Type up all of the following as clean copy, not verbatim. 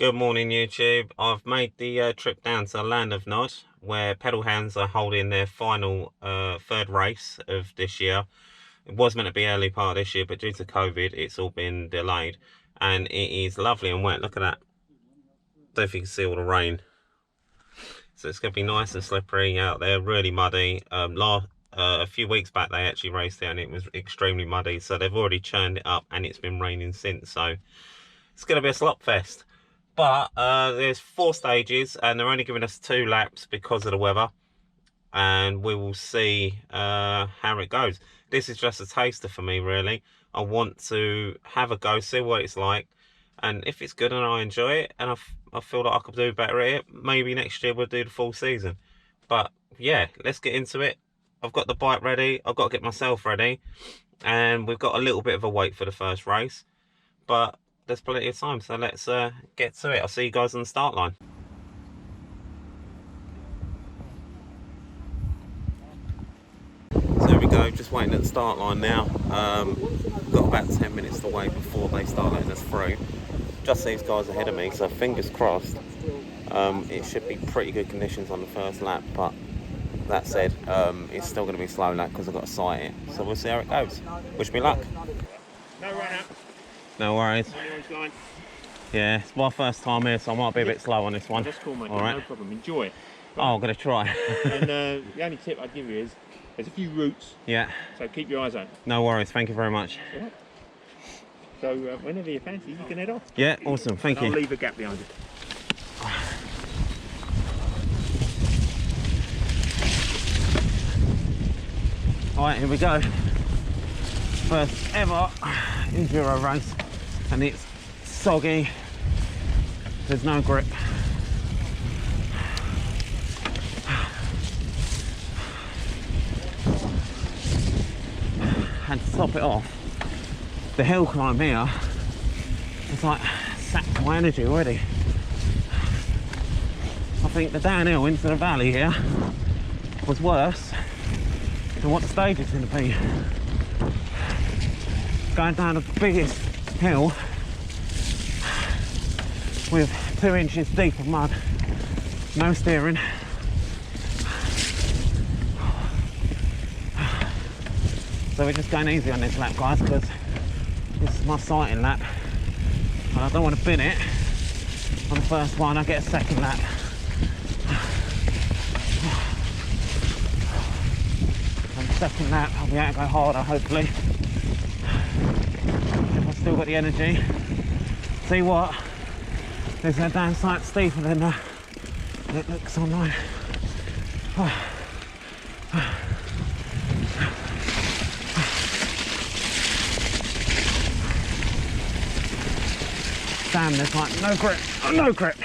Good morning, YouTube. I've made the trip down to the Land of Nod, where Pedalhounds are holding their final third race of this year. It was meant to be early part of this year, but due to COVID, it's all been delayed. And it is lovely and wet. Look at that. Don't know if you can see all the rain. So it's going to be nice and slippery out there, really muddy. A few weeks back, they actually raced there and it was extremely muddy. So they've already churned it up and it's been raining since. So it's going to be a slop fest. But there's 4 stages and they're only giving us 2 laps because of the weather, and we will see how it goes. This is just a taster for me, really. I want to have a go, see what it's like, and if it's good and I enjoy it and I feel like I could do better at it, maybe next year we'll do the full season. But yeah, let's get into it. I've got the bike ready, I've got to get myself ready, and we've got a little bit of a wait for the first race, but there's plenty of time, so let's get to it. I'll see you guys on the start line. So here we go, just waiting at the start line now. Got about 10 minutes to wait before they start letting us through. Just these guys ahead of me, so fingers crossed. It should be pretty good conditions on the first lap, but that said, it's still going to be slow lap because I've got to sight it. So we'll see how it goes. Wish me luck. No run up. No worries. Yeah, it's my first time here, so I might be a bit slow on this one. That's cool, mate. All right. No problem. Enjoy it. Oh, I'm going to try. And the only tip I'd give you is there's a few routes. Yeah. So keep your eyes open. No worries. Thank you very much. All right. So whenever you fancy, you can head off. Yeah, awesome. Thank you. I'll leave a gap behind you. All right, here we go. First ever Enduro race, and it's soggy. There's no grip. And to top it off, the hill climb here is like sapped my energy already. I think the downhill into the valley here was worse than what the stage is going to be. Going down the biggest hill with 2 inches deep of mud, no steering. So we're just going easy on this lap, guys, because this is my sighting lap and I don't want to bin it on the first one. I get a second lap. On the second lap I'll be able to go harder, hopefully, if I've still got the energy. See what, there's no downside steeper than it looks online. Damn, there's like no grip. Oh, no grip.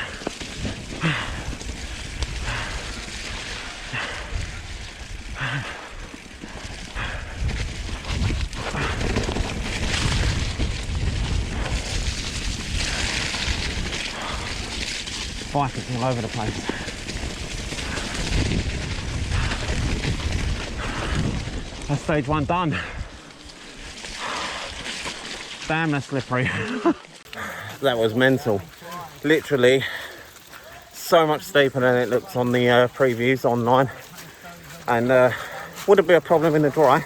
Bike is all over the place. That's stage 1 done. Damn, that's slippery. That was mental. Literally so much steeper than it looks on the previews online, and wouldn't be a problem in the dry,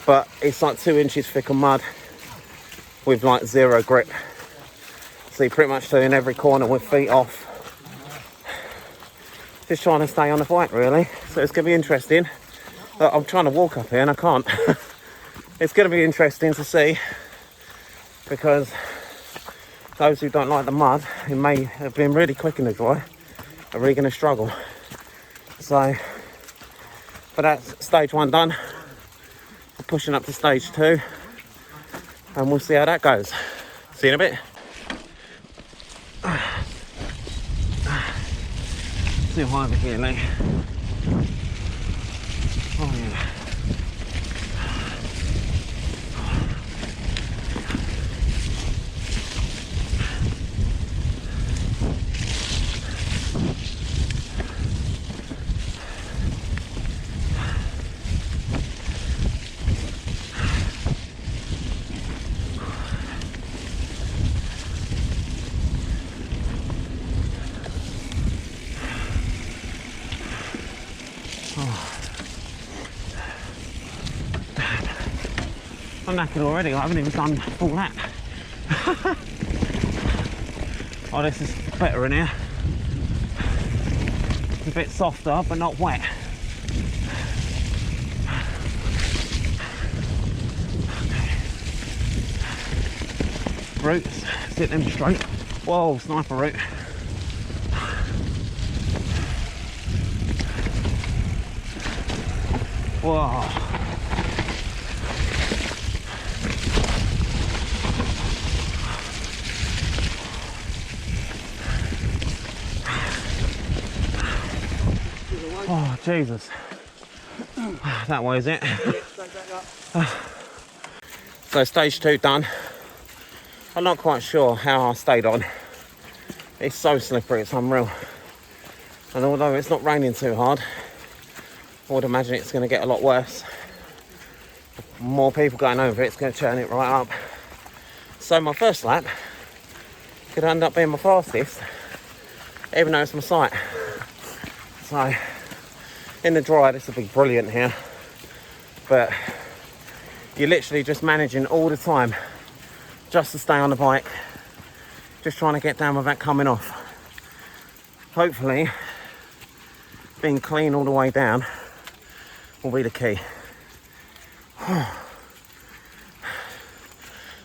but it's like 2 inches thick of mud with like 0 grip. So you're pretty much doing every corner with feet off, just trying to stay on the bike, really. So it's going to be interesting. I'm trying to walk up here and I can't. It's going to be interesting to see, because those who don't like the mud, it may have been really quick in the dry, are really going to struggle. So, but that's stage 1 done. We're pushing up to stage 2, and we'll see how that goes. See you in a bit. Too high over here, Lee. Oh yeah. I'm knackered already, I haven't even done full lap. Oh, this is better in here. It's a bit softer, but not wet. Roots, sit them straight. Whoa, sniper root. Whoa. Oh, Jesus. That way, is it? So stage 2 done. I'm not quite sure how I stayed on. It's so slippery, it's unreal. And although it's not raining too hard, I would imagine it's going to get a lot worse. More people going over it's going to turn it right up. So my first lap could end up being my fastest, even though it's my sight. So in the dry, this will be brilliant here. But you're literally just managing all the time just to stay on the bike, just trying to get down without coming off. Hopefully being clean all the way down will be the key.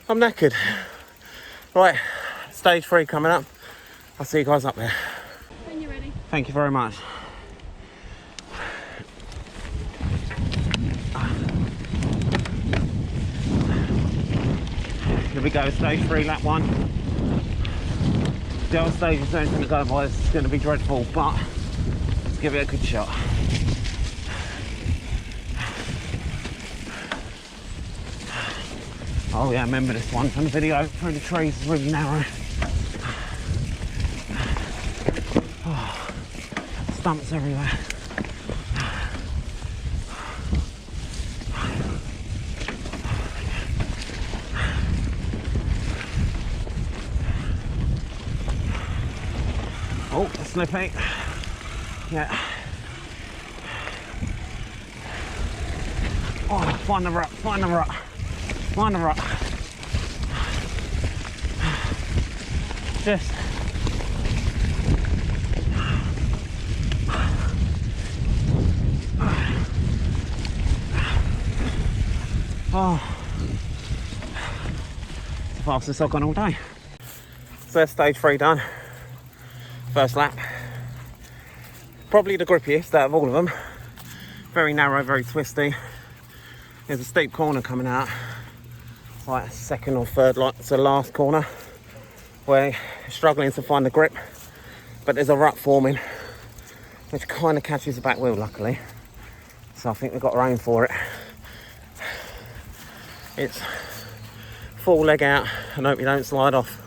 I'm knackered. Right, stage 3 coming up. I'll see you guys up there. When you're ready. Thank you very much. Here we go, stage 3, lap 1. The other stages don't going to go by, this is going to be dreadful, but let's give it a good shot. Oh yeah, I remember this one from the video, through the trees, it's really narrow. Oh, stumps everywhere. Oh, slipping. Yeah. Oh, find the rut, find the rut. Find the rut. Just. Oh. Fastest I've gone all day. So that's stage 3 done. First lap. Probably the grippiest out of all of them. Very narrow, very twisty. There's a steep corner coming out. It's like second or third, like it's the last corner where you're struggling to find the grip, but there's a rut forming which kind of catches the back wheel, luckily. So I think we've got to aim for it. It's full leg out and hope you don't slide off.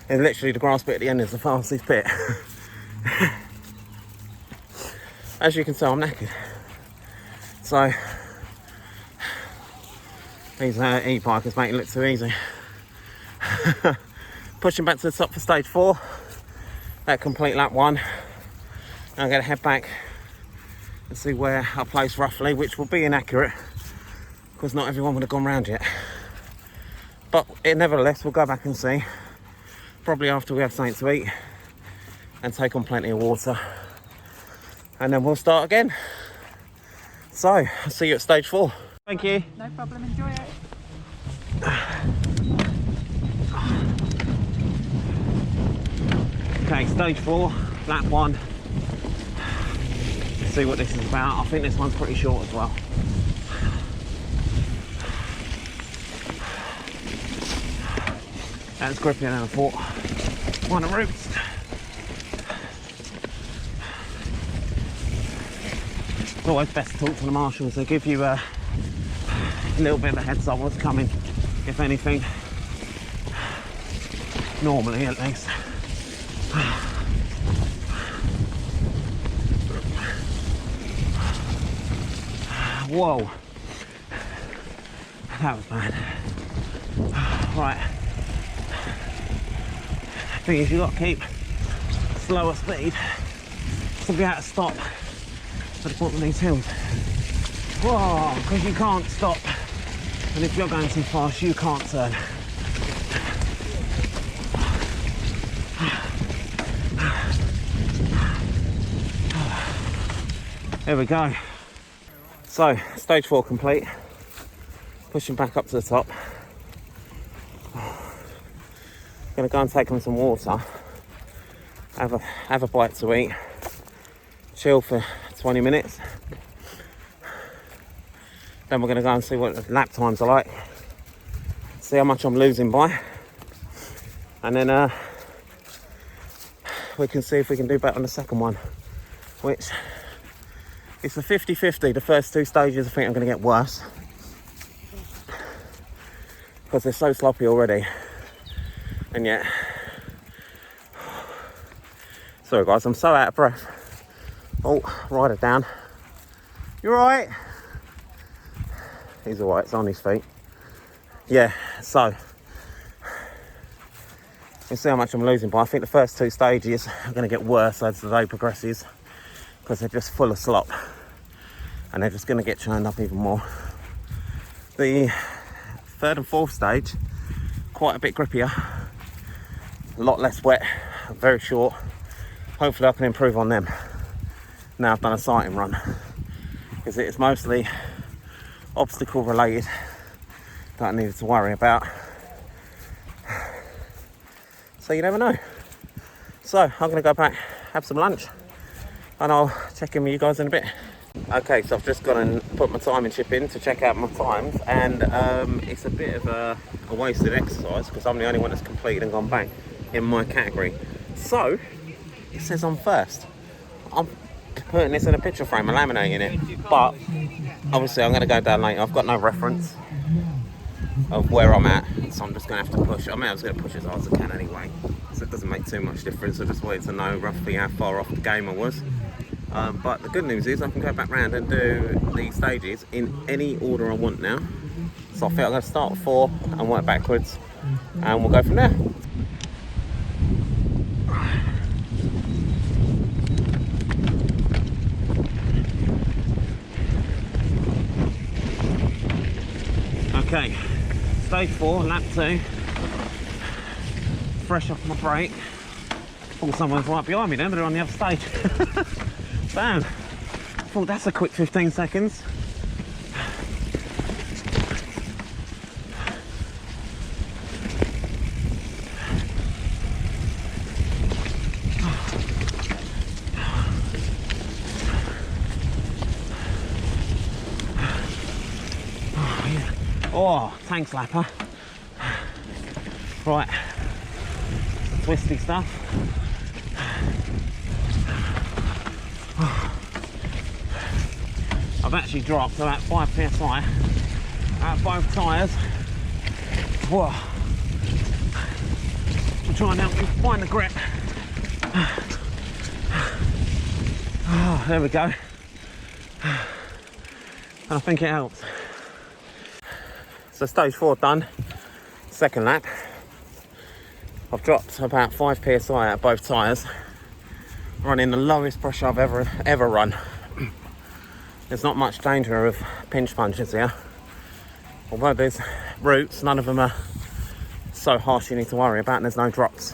And literally the grass bit at the end is the fastest bit. As you can tell, I'm knackered. So these e-bikers make it look too easy. Pushing back to the top for stage 4. That complete lap 1. I'm going to head back and see where I place roughly, which will be inaccurate because not everyone would have gone round yet. But nevertheless, we'll go back and see. Probably after we have something to eat and take on plenty of water, and then we'll start again. So I'll see you at stage 4. Thank you. No problem, enjoy it. Okay, stage 4, lap 1. Let's see what this is about. I think this one's pretty short as well. That's grippier than I thought. One of the roots. It's always best to talk to the marshals. They give you a little bit of a heads up what's coming, if anything. Normally, at least. Whoa. That was bad. Right. Thing is, you've got to keep slower speed to be able to stop to the bottom of these hills. Whoa, because you can't stop. And if you're going too fast, you can't turn. There we go. So, stage 4 complete. Pushing back up to the top. Gonna go and take on some water. Have a bite to eat. Chill for 20 minutes. Then we're gonna go and see what the lap times are like. See how much I'm losing by. And then we can see if we can do better on the second one. Which, it's a 50-50. The first 2 stages I think I'm gonna get worse. Because they're so sloppy already. And yet, sorry guys, I'm so out of breath. Oh, rider down. You alright? He's alright, it's on his feet. Yeah, so we'll see how much I'm losing by. I think the first 2 stages are going to get worse as the day progresses because they're just full of slop and they're just going to get churned up even more. The 3rd and 4th stage, quite a bit grippier, a lot less wet, very short. Hopefully I can improve on them now I've done a sighting run, because it's mostly obstacle related that I needed to worry about. So you never know. So I'm going to go back, have some lunch, and I'll check in with you guys in a bit. Okay, so I've just gone and put my timing chip in to check out my times, and it's a bit of a wasted exercise because I'm the only one that's completed and gone back in my category. So it says I'm first. I'm putting this in a picture frame and laminating it, but obviously I'm going to go down later. I've got no reference of where I'm at, so I'm just going to have to push. I mean, I was going to push as hard as I can anyway, so it doesn't make too much difference. I just wanted to know roughly how far off the game I was. But the good news is I can go back round and do the stages in any order I want now. So I think I'm going to start with 4 and work backwards, and we'll go from there. Okay, stage 4, lap 2. Fresh off my break. Oh, someone's right behind me then, they're on the other stage. Damn. Oh, that's a quick 15 seconds. Oh, thanks lapper. Right, twisty stuff. I've actually dropped about 5 psi out both tyres. Whoa. I'm trying to help me find the grip. Oh, there we go. And I think it helps. So stage 4 done, second lap. I've dropped about 5 psi at both tyres, running the lowest pressure I've ever run. There's not much danger of pinch punches here. Although there's roots, none of them are so harsh you need to worry about, and there's no drops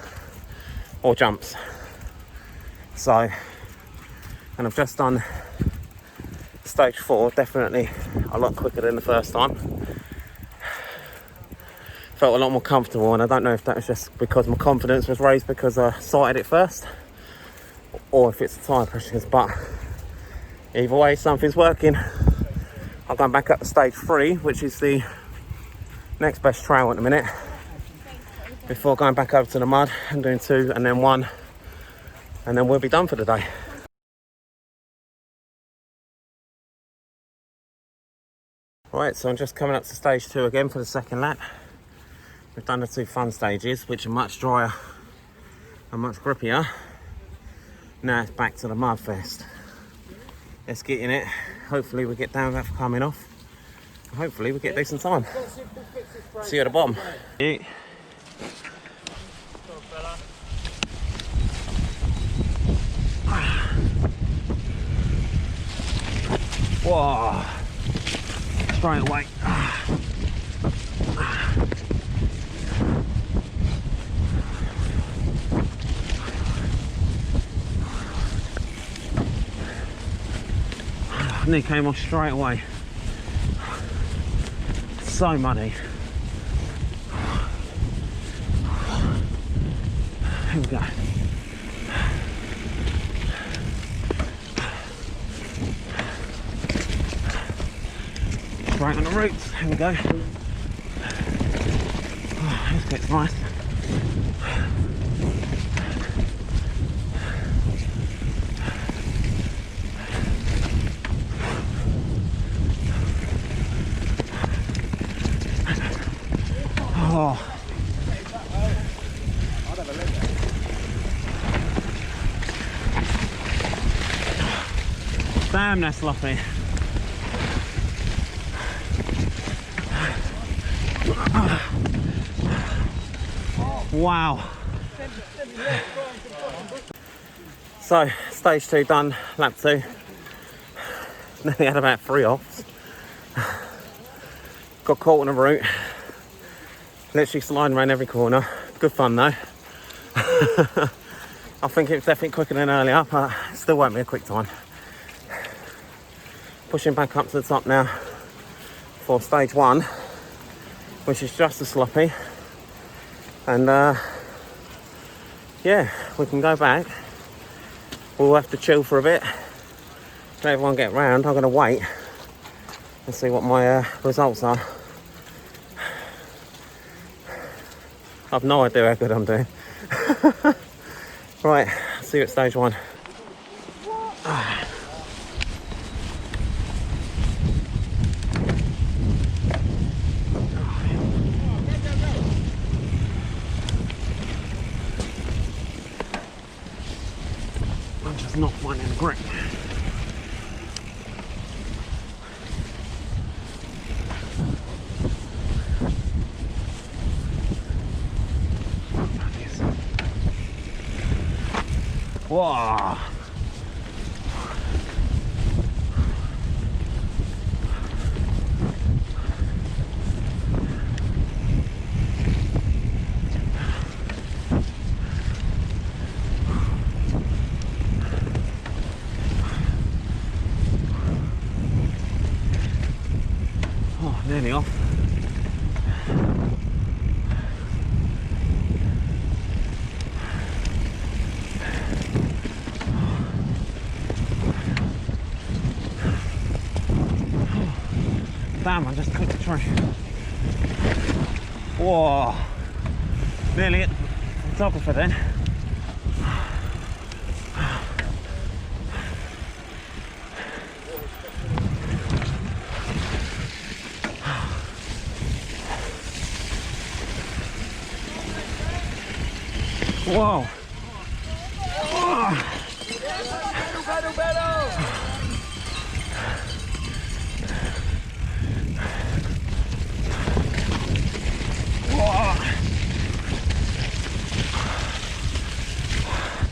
or jumps. So, and I've just done stage 4, definitely a lot quicker than the first time. Felt a lot more comfortable, and I don't know if that was just because my confidence was raised because I sighted it first, or if it's the tyre pressures, but either way something's working. I'm going back up to stage 3, which is the next best trail at the minute, before going back over to the mud and doing 2 and then 1, and then we'll be done for the day. Right, so I'm just coming up to stage 2 again for the second lap. We've done the 2 fun stages, which are much drier and much grippier. Now it's back to the mud fest. Let's get in it. Hopefully we get down that for coming off. Hopefully we get decent time. See you at the bottom. Yeah. Whoa. Straight away. And he came off straight away. So muddy. Here we go. Right on the roots. Here we go. Oh, this gets nice. Oh. Damn, that's sloppy. Wow. So, stage 2 done, lap 2. Nearly had about 3 offs. Got caught on a route. Literally sliding around every corner. Good fun though. I think it was definitely quicker than earlier, but it still won't be a quick time. Pushing back up to the top now for stage 1, which is just as sloppy. And yeah, we can go back. We'll have to chill for a bit. Let everyone get round. I'm going to wait and see what my results are. I've no idea how good I'm doing. Right, see you at stage 1. I'm just not finding the grip. Whoa. Oh, nearly off. Damn, I just clipped the tree. Whoa. Nearly hit the photographer then. Whoa.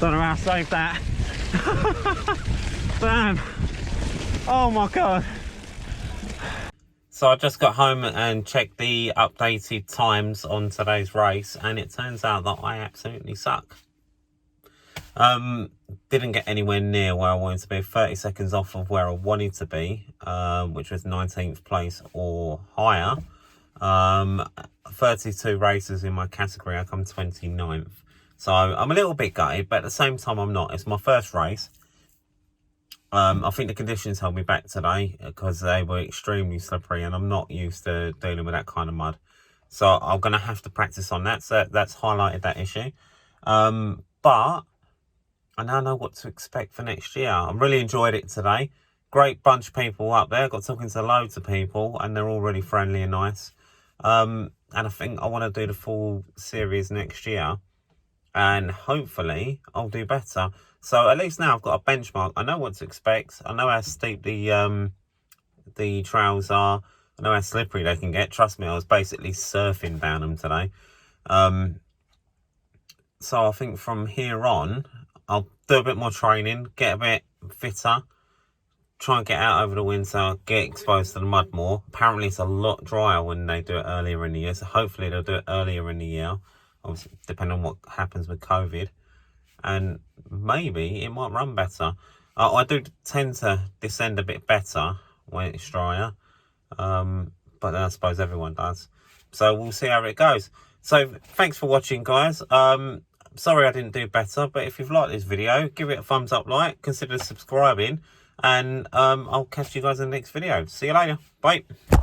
Don't know how I saved that. Damn. Oh my god. So I just got home and checked the updated times on today's race, and it turns out that I absolutely suck. Didn't get anywhere near where I wanted to be. 30 seconds off of where I wanted to be, which was 19th place or higher. 32 races in my category, I come 29th. So I'm a little bit gutted, but at the same time I'm not. It's my first race. I think the conditions held me back today because they were extremely slippery, and I'm not used to dealing with that kind of mud. So I'm going to have to practice on that. So that's highlighted that issue. But I now know what to expect for next year. I really enjoyed it today. Great bunch of people up there. Got talking to loads of people, and they're all really friendly and nice. And I think I want to do the full series next year, and hopefully I'll do better. So at least now I've got a benchmark. I know what to expect. I know how steep the trails are. I know how slippery they can get. Trust me, I was basically surfing down them today. So I think from here on, I'll do a bit more training, get a bit fitter, try and get out over the winter, get exposed to the mud more. Apparently it's a lot drier when they do it earlier in the year, so hopefully they'll do it earlier in the year, obviously depending on what happens with COVID, and maybe it might run better. I do tend to descend a bit better when it's drier, but then I suppose everyone does, so we'll see how it goes. So thanks for watching, guys. Sorry I didn't do better, but if you've liked this video, give it a thumbs up, like, consider subscribing, and I'll catch you guys in the next video. See you later. Bye.